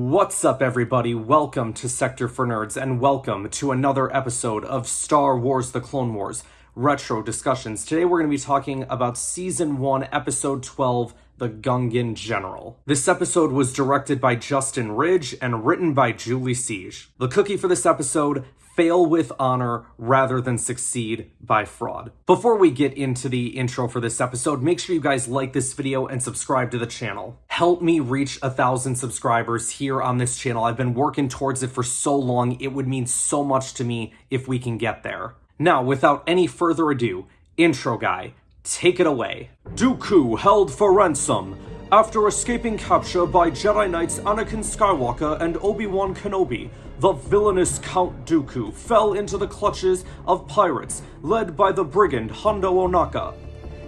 What's up, everybody? Welcome to Sector for Nerds, and welcome to another episode of Star Wars The Clone Wars Retro Discussions. Today we're going to be talking about Season 1, Episode 12, The Gungan General. This episode was directed by Justin Ridge and written by Julie Siege. The cookie for this episode: fail with honor rather than succeed by fraud. Before we get into the intro for this episode, make sure you guys like this video and subscribe to the channel. Help me reach 1,000 subscribers here on this channel. I've been working towards it for so long. It would mean so much to me if we can get there. Now, without any further ado, intro guy, take it away. Dooku held for ransom. After escaping capture by Jedi Knights Anakin Skywalker and Obi-Wan Kenobi, the villainous Count Dooku fell into the clutches of pirates led by the brigand Hondo Ohnaka.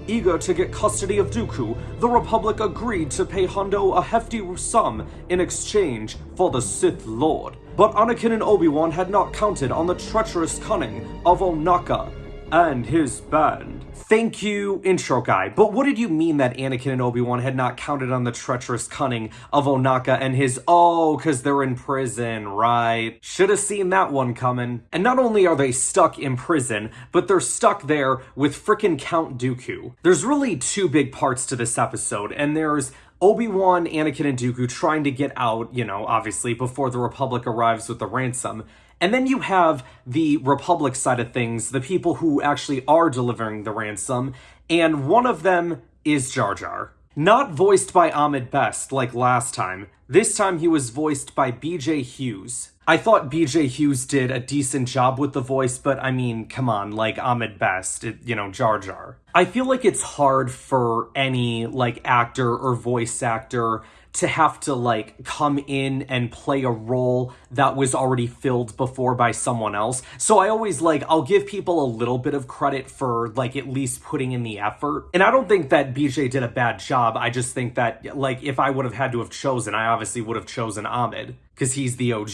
Eager to get custody of Dooku, the Republic agreed to pay Hondo a hefty sum in exchange for the Sith Lord. But Anakin and Obi-Wan had not counted on the treacherous cunning of Ohnaka and his band. Thank you, intro guy. But what did you mean that Anakin and Obi-Wan had not counted on the treacherous cunning of Ohnaka and his... Oh, because they're in prison, right? Should have seen that one coming. And not only are they stuck in prison, but they're stuck there with frickin' Count Dooku. There's really two big parts to this episode, and there's Obi-Wan, Anakin, and Dooku trying to get out, obviously, before the Republic arrives with the ransom. And then you have the Republic side of things, the people who actually are delivering the ransom, and one of them is Jar Jar. Not voiced by Ahmed Best like last time. This time he was voiced by B.J. Hughes. I thought B.J. Hughes did a decent job with the voice, but I mean, come on, like Ahmed Best, Jar Jar. I feel like it's hard for any, actor or voice actor to have to, come in and play a role that was already filled before by someone else. So I always, I'll give people a little bit of credit for, at least putting in the effort. And I don't think that BJ did a bad job. I just think that, if I would have had to have chosen, I obviously would have chosen Ahmed, because he's the OG,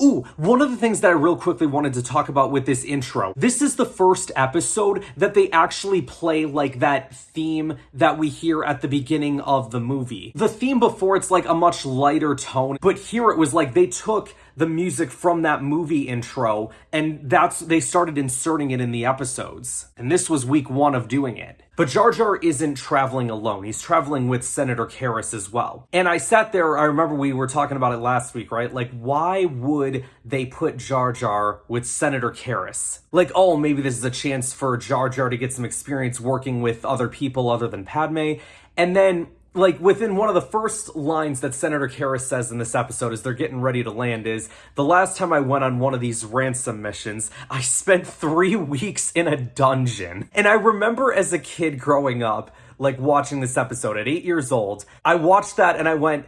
Ooh, one of the things that I real quickly wanted to talk about with this intro. This is the first episode that they actually play that theme that we hear at the beginning of the movie. The theme before, it's a much lighter tone, but here it was they took the music from that movie intro and they started inserting it in the episodes. And this was week 1 of doing it. But Jar Jar isn't traveling alone. He's traveling with Senator Karras as well. And I sat there, I remember we were talking about it last week, right? Why would they put Jar Jar with Senator Karras? Oh, maybe this is a chance for Jar Jar to get some experience working with other people other than Padme. And then within one of the first lines that Senator Karras says in this episode as they're getting ready to land is, the last time I went on one of these ransom missions, I spent 3 weeks in a dungeon. And I remember as a kid growing up, watching this episode at 8 years old, I watched that and I went,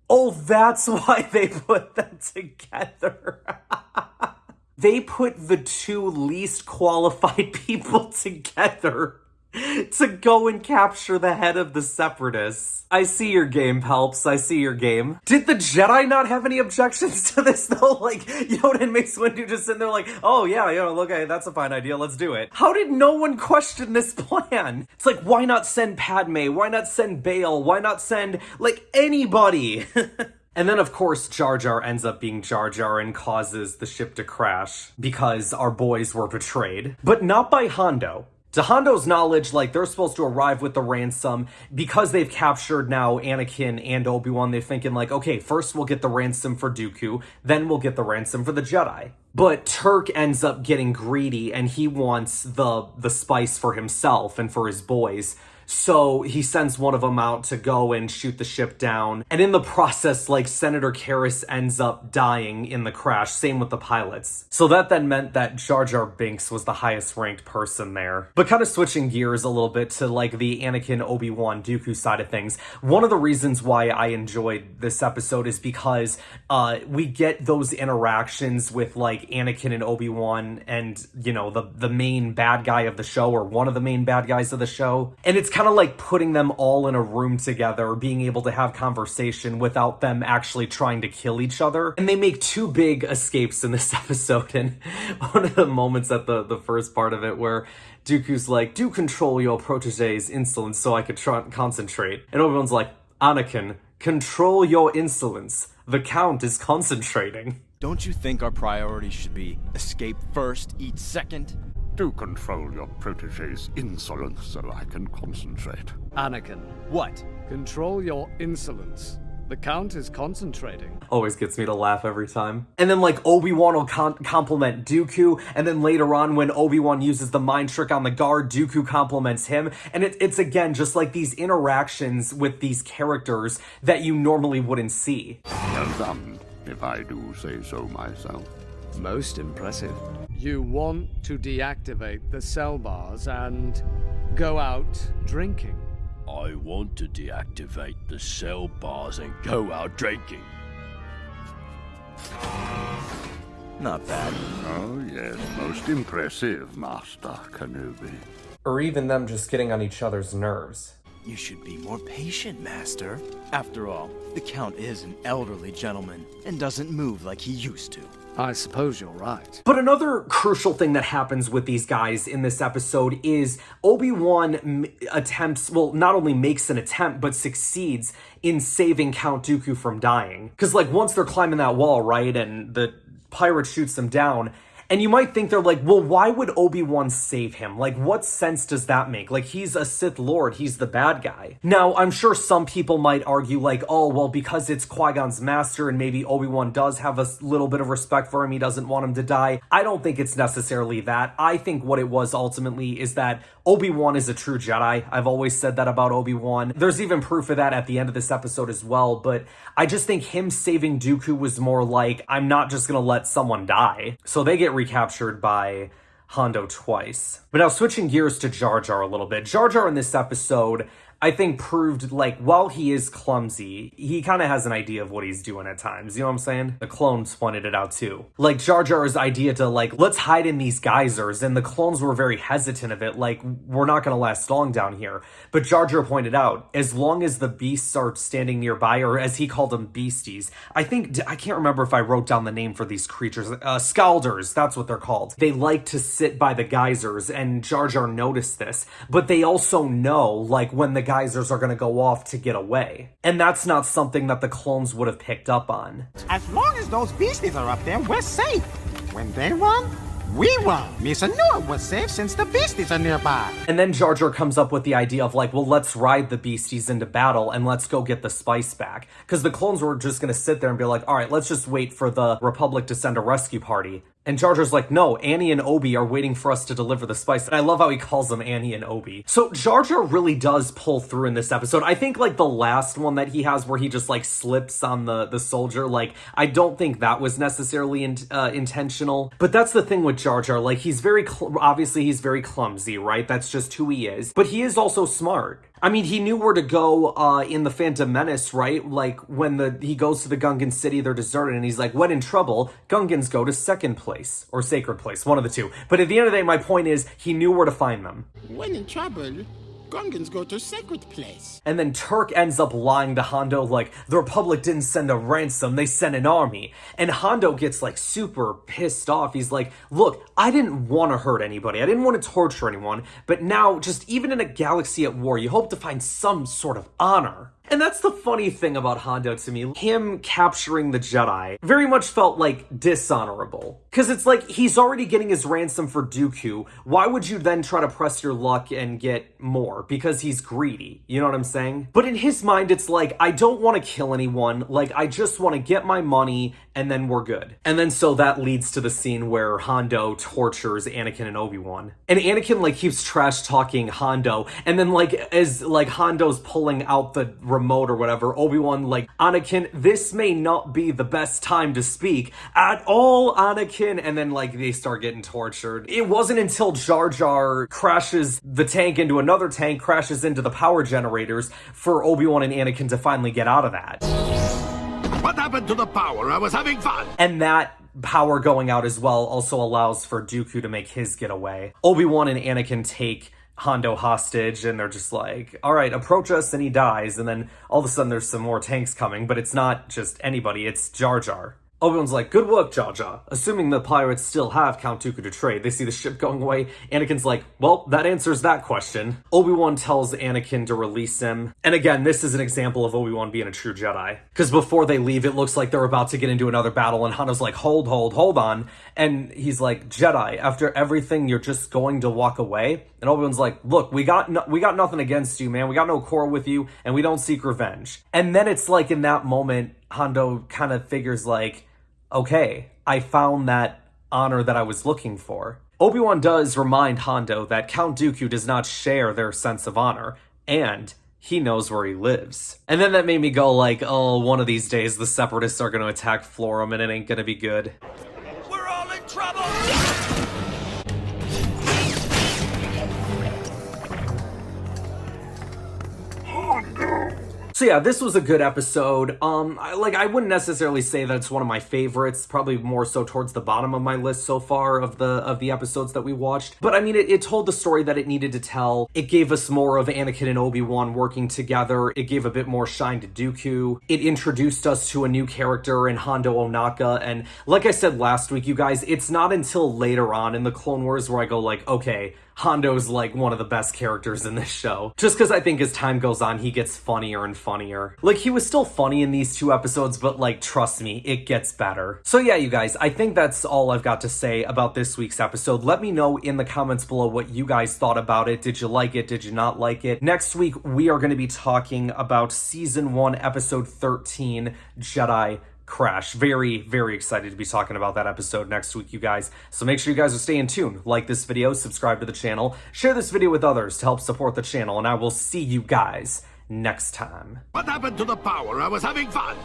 oh, that's why they put them together. They put the 2 least qualified people together to go and capture the head of the Separatists. I see your game, Pelps. I see your game. Did the Jedi not have any objections to this, though? Yoda and Mace Windu just sitting there oh, yeah, okay, that's a fine idea, let's do it. How did no one question this plan? It's why not send Padme? Why not send Bail? Why not send, anybody? And then, of course, Jar Jar ends up being Jar Jar and causes the ship to crash because our boys were betrayed. But not by Hondo. To Hondo's knowledge, they're supposed to arrive with the ransom because they've captured now Anakin and Obi-Wan. They're thinking okay, first we'll get the ransom for Dooku, then we'll get the ransom for the Jedi. But Turk ends up getting greedy and he wants the spice for himself and for his boys. So he sends one of them out to go and shoot the ship down. And in the process, Senator Karras ends up dying in the crash. Same with the pilots. So that then meant that Jar Jar Binks was the highest ranked person there. But kind of switching gears a little bit to the Anakin, Obi-Wan, Dooku side of things. One of the reasons why I enjoyed this episode is because we get those interactions with Anakin and Obi-Wan and, the main bad guy of the show, or one of the main bad guys of the show. And it's kind of putting them all in a room together, being able to have conversation without them actually trying to kill each other. And they make 2 big escapes in this episode. And one of the moments at the first part of it where Dooku's do control your protege's insolence so I could concentrate. And Obi-Wan's Anakin, control your insolence. The Count is concentrating. Don't you think our priority should be escape first, eat second? Do control your protege's insolence so I can concentrate. Anakin, What? control your insolence. The Count is concentrating. Always gets me to laugh every time. And then, like, Obi-Wan will compliment Dooku, and then later on when Obi-Wan uses the mind trick on the guard, Dooku compliments him, and it's again just like these interactions with these characters that you normally wouldn't see. Well done, if I do say so myself. Most impressive. You want to deactivate the cell bars and go out drinking. I want to deactivate the cell bars and go out drinking. Not bad. Oh yes, most impressive, Master Kenobi. Or even them just getting on each other's nerves. You should be more patient, Master. After all, the Count is an elderly gentleman and doesn't move like he used to. I suppose you're right. But another crucial thing that happens with these guys in this episode is Obi-Wan attempts, well, not only makes an attempt, but succeeds in saving Count Dooku from dying. Because, like, once they're climbing that wall, right, and the pirate shoots them down, and you might think they're like, well, why would Obi-Wan save him? Like, what sense does that make? Like, he's a Sith Lord. He's the bad guy. Now, I'm sure some people might argue, like, oh, well, because it's Qui-Gon's master and maybe Obi-Wan does have a little bit of respect for him. He doesn't want him to die. I don't think it's necessarily that. I think what it was ultimately is that Obi-Wan is a true Jedi. I've always said that about Obi-Wan. There's even proof of that at the end of this episode as well, but I just think him saving Dooku was more like, I'm not just gonna let someone die. So they get recaptured by Hondo twice. But now switching gears to Jar Jar a little bit. Jar Jar in this episode, I think proved, like, while he is clumsy, he kind of has an idea of what he's doing at times. You know what I'm saying? The clones pointed it out too. Like, Jar Jar's idea to, like, let's hide in these geysers, and the clones were very hesitant of it, like, we're not gonna last long down here. But Jar Jar pointed out, as long as the beasts are standing nearby, or as he called them, beasties, I can't remember if I wrote down the name for these creatures, Scalders, that's what they're called. They like to sit by the geysers, and Jar Jar noticed this, but they also know, like, when the geysers are going to go off to get away. And that's not something that the clones would have picked up on. As long as those beasties are up there, we're safe. When they run, we run. Misa knew it was safe since the beasties are nearby. And then Jar Jar comes up with the idea of, like, well, let's ride the beasties into battle and let's go get the spice back. Because the clones were just going to sit there and be like, all right, let's just wait for the Republic to send a rescue party. And Jar Jar's like, no, Annie and Obi are waiting for us to deliver the spice. And I love how he calls them Annie and Obi. So Jar Jar really does pull through in this episode. I think, like, the last one that he has where he just, like, slips on the soldier, like, I don't think that was necessarily intentional. But that's the thing with Jar Jar. Like, he's very, obviously he's very clumsy, right? That's just who he is. But he is also smart. I mean, he knew where to go in the Phantom Menace, right? Like, when he goes to the Gungan city, they're deserted, and he's like, when in trouble, Gungans go to second place, or sacred place, one of the two. But at the end of the day, my point is, he knew where to find them. When in trouble, Gungans go to sacred place. And then Turk ends up lying to Hondo, like, the Republic didn't send a ransom, they sent an army. And Hondo gets, like, super pissed off. He's like, look, I didn't want to hurt anybody. I didn't want to torture anyone. But now, just even in a galaxy at war, you hope to find some sort of honor. And that's the funny thing about Hondo to me. Him capturing the Jedi very much felt like dishonorable. Because it's like, he's already getting his ransom for Dooku. Why would you then try to press your luck and get more? Because he's greedy. You know what I'm saying? But in his mind, it's like, I don't want to kill anyone. Like, I just want to get my money and then we're good. And then so that leads to the scene where Hondo tortures Anakin and Obi-Wan. And Anakin, like, keeps trash talking Hondo. And then, like, as, like, Hondo's pulling out the remote or whatever, Obi-Wan, like, Anakin, this may not be the best time to speak at all, Anakin. And then, like, they start getting tortured. It wasn't until Jar Jar crashes the tank into another tank, crashes into the power generators for Obi-Wan and Anakin to finally get out of that. What happened to the power? I was having fun. And that power going out as well also allows for Dooku to make his getaway. Obi-Wan and Anakin take Hondo hostage, and they're just like, all right, approach us, and he dies. And then all of a sudden there's some more tanks coming, but it's not just anybody, it's Jar Jar. Obi-Wan's like, good work, Jar Jar. Assuming the pirates still have Count Dooku to trade, they see the ship going away. Anakin's like, well, that answers that question. Obi-Wan tells Anakin to release him. And again, this is an example of Obi-Wan being a true Jedi. Because before they leave, it looks like they're about to get into another battle, and Hondo's like, hold on. And he's like, Jedi, after everything, you're just going to walk away? And Obi-Wan's like, look, we got nothing against you, man. We got no quarrel with you, and we don't seek revenge. And then it's like in that moment, Hondo kind of figures like, okay, I found that honor that I was looking for. Obi-Wan does remind Hondo that Count Dooku does not share their sense of honor, and he knows where he lives. And then that made me go like, oh, one of these days the Separatists are going to attack Florum and it ain't going to be good. We're all in trouble! So yeah, this was a good episode. I wouldn't necessarily say that it's one of my favorites, probably more so towards the bottom of my list so far of the episodes that we watched. But I mean, it told the story that it needed to tell. It gave us more of Anakin and Obi-Wan working together. It gave a bit more shine to Dooku. It introduced us to a new character in Hondo Ohnaka. And like I said last week, you guys, it's not until later on in the Clone Wars where I go like, okay, Hondo's like one of the best characters in this show. Just because I think as time goes on, he gets funnier and funnier. Like, he was still funny in these 2 episodes, but like, trust me, it gets better. So yeah, you guys, I think that's all I've got to say about this week's episode. Let me know in the comments below what you guys thought about it. Did you like it? Did you not like it? Next week, we are going to be talking about Season 1, Episode 13, Jedi Crash. Very, very excited to be talking about that episode next week, you guys. So make sure you guys are staying tuned. Like this video, subscribe to the channel, share this video with others to help support the channel, and I will see you guys next time. What happened to the power? I was having fun.